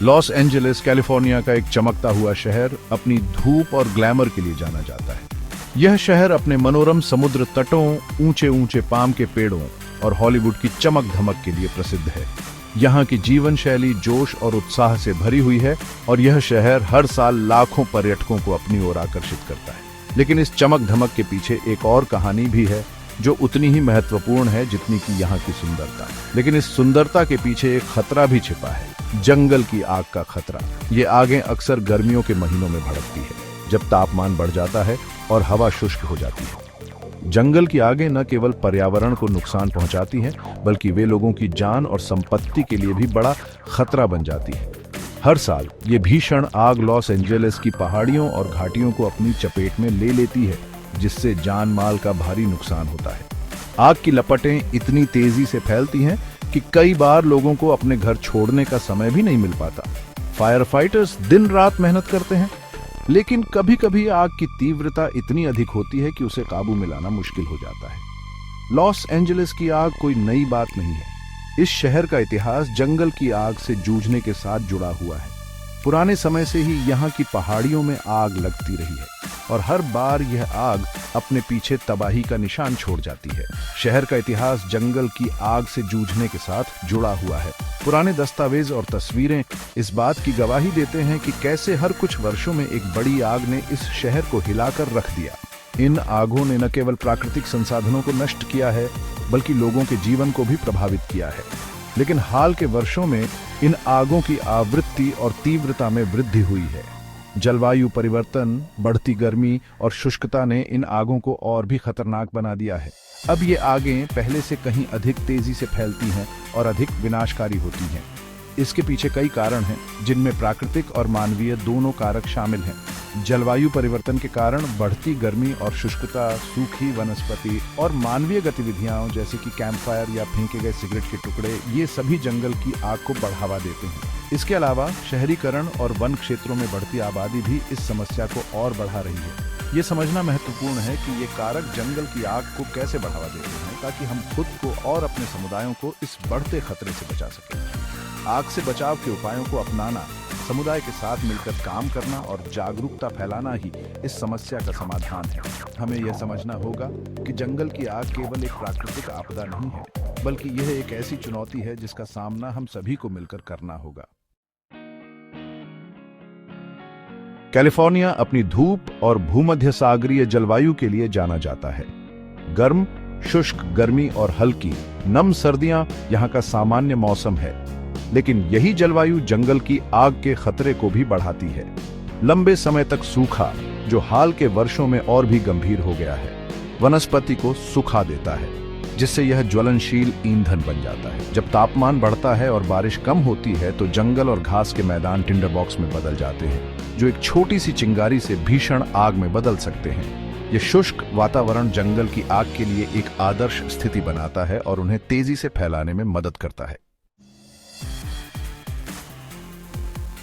Los Angeles California का एक चमकता हुआ शहर अपनी धूप और ग्लैमर के लिए जाना जाता है। यह शहर अपने मनोरम समुद्र तटों, ऊंचे ऊंचे पाम के पेड़ों और हॉलीवुड की चमक धमक के लिए प्रसिद्ध है। यहाँ की जीवन शैली जोश और उत्साह से भरी हुई है और यह शहर हर साल लाखों पर्यटकों को अपनी ओर आकर्षित करता है। लेकिन इस चमक धमक के पीछे एक और कहानी भी है जो उतनी ही महत्वपूर्ण है जितनी कि यहाँ की सुंदरता। लेकिन इस सुंदरता के पीछे एक खतरा भी छिपा है, जंगल की आग का खतरा। ये आगें अक्सर गर्मियों के महीनों में भड़कती है, जब तापमान बढ़ जाता है और हवा शुष्क हो जाती है। जंगल की आगें न केवल पर्यावरण को नुकसान पहुंचाती हैं, बल्कि वे लोगों की जान और संपत्ति के लिए भी बड़ा खतरा बन जाती है। हर साल ये भीषण आग लॉस एंजलिस की पहाड़ियों और घाटियों को अपनी चपेट में ले लेती है, जिससे जान माल का भारी नुकसान होता है। आग की लपटें इतनी तेजी से फैलती हैं कि कई बार लोगों को अपने घर छोड़ने का समय भी नहीं मिल पाता। फायर फाइटर्स दिन रात मेहनत करते हैं, लेकिन कभी कभी आग की तीव्रता इतनी अधिक होती है कि उसे काबू में लाना मुश्किल हो जाता है। लॉस एंजलिस की आग कोई नई बात नहीं है। इस शहर का इतिहास जंगल की आग से जूझने के साथ जुड़ा हुआ है। पुराने समय से ही यहाँ की पहाड़ियों में आग लगती रही है और हर बार यह आग अपने पीछे तबाही का निशान छोड़ जाती है। शहर का इतिहास जंगल की आग से जूझने के साथ जुड़ा हुआ है। पुराने दस्तावेज और तस्वीरें इस बात की गवाही देते हैं कि कैसे हर कुछ वर्षों में एक बड़ी आग ने इस शहर को हिलाकर रख दिया। इन आगों ने न केवल प्राकृतिक संसाधनों को नष्ट किया है, बल्कि लोगों के जीवन को भी प्रभावित किया है। लेकिन हाल के वर्षों में इन आगों की आवृत्ति और तीव्रता में वृद्धि हुई है। जलवायु परिवर्तन, बढ़ती गर्मी और शुष्कता ने इन आगों को और भी खतरनाक बना दिया है। अब ये आगें पहले से कहीं अधिक तेजी से फैलती हैं और अधिक विनाशकारी होती हैं। इसके पीछे कई कारण हैं, जिनमें प्राकृतिक और मानवीय दोनों कारक शामिल हैं। जलवायु परिवर्तन के कारण बढ़ती गर्मी और शुष्कता, सूखी वनस्पति और मानवीय गतिविधियां जैसे कि कैंपफायर या फेंके गए सिगरेट के टुकड़े, ये सभी जंगल की आग को बढ़ावा देते हैं। इसके अलावा शहरीकरण और वन क्षेत्रों में बढ़ती आबादी भी इस समस्या को और बढ़ा रही है। ये समझना महत्वपूर्ण है कि ये कारक जंगल की आग को कैसे बढ़ावा देते हैं, ताकि हम खुद को और अपने समुदायों को इस बढ़ते खतरे से बचा सकें। आग से बचाव के उपायों को अपनाना, समुदाय के साथ मिलकर काम करना और जागरूकता फैलाना ही इस समस्या का समाधान है। हमें यह समझना होगा कि जंगल की आग केवल एक प्राकृतिक आपदा नहीं है, बल्कि यह एक ऐसी चुनौती है जिसका सामना हम सभी को मिलकर करना होगा। कैलिफोर्निया अपनी धूप और भूमध्य सागरीय जलवायु के लिए जाना जाता है। गर्म, शुष्क गर्मी और हल्की, नम सर्दियां यहाँ का सामान्य मौसम है। लेकिन यही जलवायु जंगल की आग के खतरे को भी बढ़ाती है। लंबे समय तक सूखा, जो हाल के वर्षों में और भी गंभीर हो गया है, वनस्पति को सुखा देता है, जिससे यह ज्वलनशील ईंधन बन जाता है। जब तापमान बढ़ता है और बारिश कम होती है तो जंगल और घास के मैदान टिंडर बॉक्स में बदल जाते हैं, जो एक छोटी सी चिंगारी से भीषण आग में बदल सकते हैं। यह शुष्क वातावरण जंगल की आग के लिए एक आदर्श स्थिति बनाता है और उन्हें तेजी से फैलाने में मदद करता है।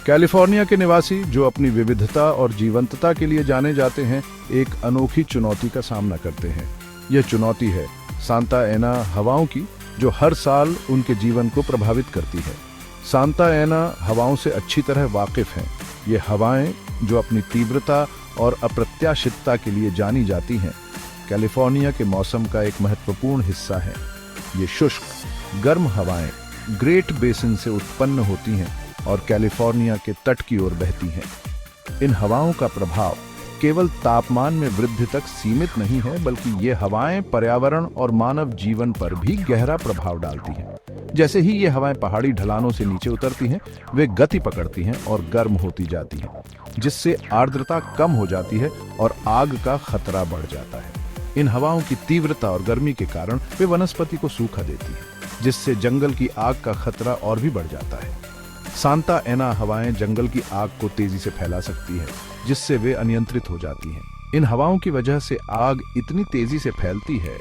कैलिफोर्निया के निवासी, जो अपनी विविधता और जीवंतता के लिए जाने जाते हैं, एक अनोखी चुनौती का सामना करते हैं। यह चुनौती है सांता एना हवाओं की, जो हर साल उनके जीवन को प्रभावित करती है। सांता एना हवाओं से अच्छी तरह वाकिफ हैं। ये हवाएं, जो अपनी तीव्रता और अप्रत्याशितता के लिए जानी जाती हैं, कैलिफोर्निया के मौसम का एक महत्वपूर्ण हिस्सा है। ये शुष्क, गर्म हवाएं ग्रेट बेसिन से उत्पन्न होती हैं और कैलिफोर्निया के तट की ओर बहती हैं। इन हवाओं का प्रभाव केवल तापमान में वृद्धि तक सीमित नहीं है, बल्कि ये हवाएं पर्यावरण और मानव जीवन पर भी गहरा प्रभाव डालती हैं। जैसे ही ये हवाएं पहाड़ी ढलानों से नीचे उतरती हैं, वे गति पकड़ती हैं और गर्म होती जाती हैं, जिससे आर्द्रता कम हो जाती है और आग का खतरा बढ़ जाता है। इन हवाओं की तीव्रता और गर्मी के कारण वे वनस्पति को सूखा देती है, जिससे जंगल की आग का खतरा और भी बढ़ जाता है। सांता एना हवाएं जंगल की आग को तेजी से फैला सकती है, जिससे वे अनियंत्रित हो जाती हैं। इन हवाओं की वजह से आग इतनी तेजी से फैलती है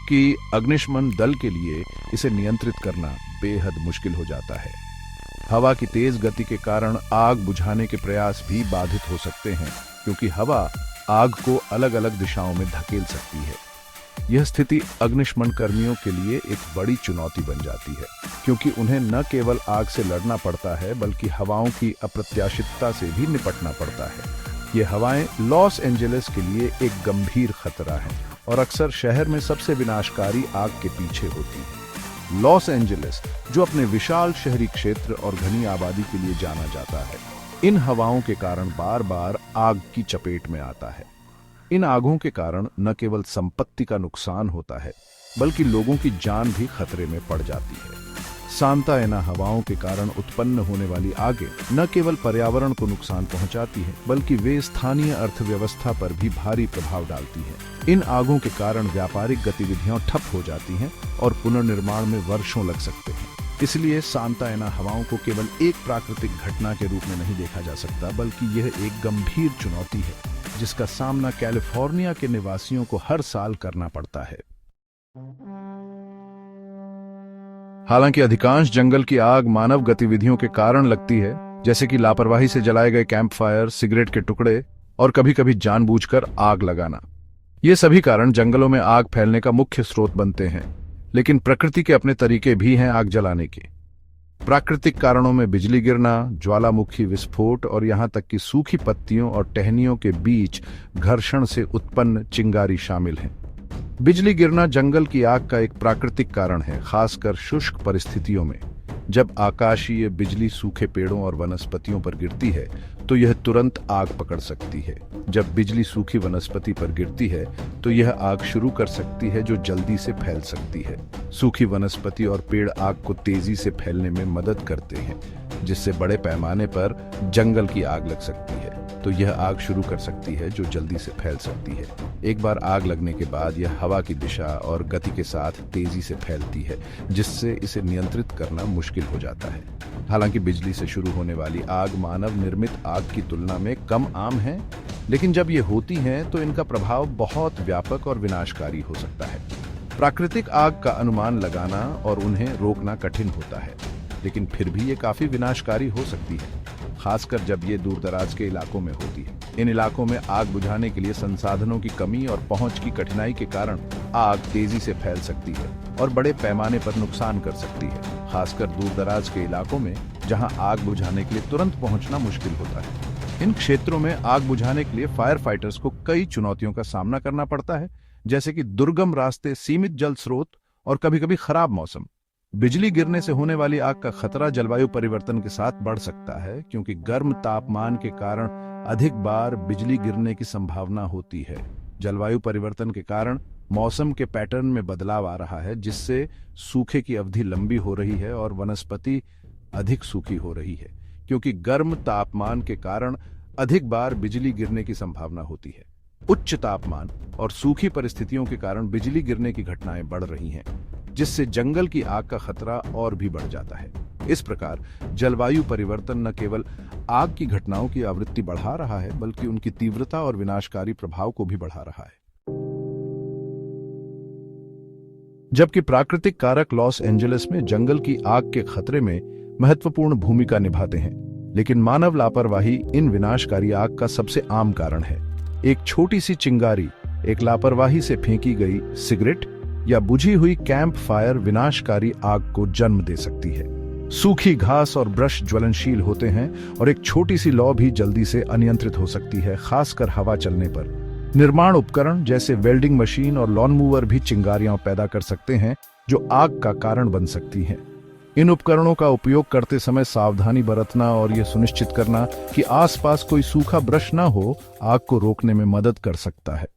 कि अग्निशमन दल के लिए इसे नियंत्रित करना बेहद मुश्किल हो जाता है। हवा की तेज गति के कारण आग बुझाने के प्रयास भी बाधित हो सकते हैं, क्योंकि हवा आग को अलग अलग दिशाओं में धकेल सकती है। यह स्थिति अग्निशमन कर्मियों के लिए एक बड़ी चुनौती बन जाती है, क्योंकि उन्हें न केवल आग से लड़ना पड़ता है बल्कि हवाओं की अप्रत्याशितता से भी निपटना पड़ता है। ये हवाएं लॉस एंजेलिस के लिए एक गंभीर खतरा है और अक्सर शहर में सबसे विनाशकारी आग के पीछे होती है। लॉस एंजेलिस, जो अपने विशाल शहरी क्षेत्र और घनी आबादी के लिए जाना जाता है, इन हवाओं के कारण बार बार आग की चपेट में आता है। इन आगों के कारण न केवल संपत्ति का नुकसान होता है बल्कि लोगों की जान भी खतरे में पड़ जाती है। सांता एना हवाओं के कारण उत्पन्न होने वाली आगे न केवल पर्यावरण को नुकसान पहुंचाती है बल्कि वे स्थानीय अर्थव्यवस्था पर भी भारी प्रभाव डालती है। इन आगों के कारण व्यापारिक गतिविधियां ठप हो जाती हैं और पुनर्निर्माण में वर्षों लग सकते हैं। इसलिए सांता एना हवाओं को केवल एक प्राकृतिक घटना के रूप में नहीं देखा जा सकता बल्कि यह एक गंभीर चुनौती है जिसका सामना कैलिफोर्निया के निवासियों को हर साल करना पड़ता है। हालांकि अधिकांश जंगल की आग मानव गतिविधियों के कारण लगती है, जैसे कि लापरवाही से जलाए गए कैंप फायर, सिगरेट के टुकड़े और कभी-कभी जानबूझकर आग लगाना। ये सभी कारण जंगलों में आग फैलने का मुख्य स्रोत बनते हैं, लेकिन प्रकृति के अपने तरीके भी हैं आग जलाने के। प्राकृतिक कारणों में बिजली गिरना, ज्वालामुखी विस्फोट और यहां तक कि सूखी पत्तियों और टहनियों के बीच घर्षण से उत्पन्न चिंगारी शामिल हैं। बिजली गिरना जंगल की आग का एक प्राकृतिक कारण है, खासकर शुष्क परिस्थितियों में। जब आकाशीय बिजली सूखे पेड़ों और वनस्पतियों पर गिरती है तो यह तुरंत आग पकड़ सकती है। जब बिजली सूखी वनस्पति पर गिरती है तो यह आग शुरू कर सकती है जो जल्दी से फैल सकती है। सूखी वनस्पति और पेड़ आग को तेजी से फैलने में मदद करते हैं, जिससे बड़े पैमाने पर जंगल की आग लग सकती है। तो यह आग शुरू कर सकती है जो जल्दी से फैल सकती है। एक बार आग लगने के बाद यह हवा की दिशा और गति के साथ तेजी से फैलती है, जिससे इसे नियंत्रित करना मुश्किल हो जाता है। हालांकि बिजली से शुरू होने वाली आग मानव निर्मित आग की तुलना में कम आम है, लेकिन जब ये होती हैं तो इनका प्रभाव बहुत व्यापक और विनाशकारी हो सकता है। प्राकृतिक आग का अनुमान लगाना और उन्हें रोकना कठिन होता है, लेकिन फिर भी ये काफी विनाशकारी हो सकती है, खासकर जब ये दूरदराज के इलाकों में होती है। इन इलाकों में आग बुझाने के लिए संसाधनों की कमी और पहुंच की कठिनाई के कारण आग तेजी से फैल सकती है और बड़े पैमाने पर नुकसान कर सकती है, खासकर दूरदराज के इलाकों में जहां आग बुझाने के लिए तुरंत पहुंचना मुश्किल होता है। इन क्षेत्रों में आग बुझाने के लिए फायर फाइटर्स को कई चुनौतियों का सामना करना पड़ता है, जैसे कि दुर्गम रास्ते, सीमित जल स्रोत और कभी-कभी खराब मौसम। बिजली गिरने से होने वाली आग का खतरा जलवायु परिवर्तन के साथ बढ़ सकता है, क्योंकि गर्म तापमान के कारण अधिक बार बिजली गिरने की संभावना होती है। जलवायु परिवर्तन के कारण मौसम के पैटर्न में बदलाव आ रहा है, जिससे सूखे की अवधि लंबी हो रही है और वनस्पति अधिक सूखी हो रही है। क्योंकि गर्म तापमान के कारण अधिक बार बिजली गिरने की संभावना होती है। उच्च तापमान और सूखी परिस्थितियों के कारण बिजली गिरने की घटनाएं बढ़ रही हैं, जिससे जंगल की आग का खतरा और भी बढ़ जाता है। इस प्रकार जलवायु परिवर्तन न केवल आग की घटनाओं की आवृत्ति बढ़ा रहा है, बल्कि उनकी तीव्रता और विनाशकारी प्रभाव को भी बढ़ा रहा है। जबकि प्राकृतिक कारक लॉस एंजेलिस में जंगल की आग के खतरे में महत्वपूर्ण भूमिका निभाते हैं, लेकिन मानव लापरवाही इन विनाशकारी आग का सबसे आम कारण है। एक छोटी सी चिंगारी, एक लापरवाही से फेंकी गई सिगरेट या बुझी हुई कैंप फायर विनाशकारी आग को जन्म दे सकती है। सूखी घास और ब्रश ज्वलनशील होते हैं और एक छोटी सी लौ भी जल्दी से अनियंत्रित हो सकती है, खासकर हवा चलने पर। निर्माण उपकरण जैसे वेल्डिंग मशीन और लॉन मूवर भी चिंगारियां पैदा कर सकते हैं, जो आग का कारण बन सकती हैं। इन उपकरणों का उपयोग करते समय सावधानी बरतना और यह सुनिश्चित करना कि आसपास कोई सूखा ब्रश न हो, आग को रोकने में मदद कर सकता है।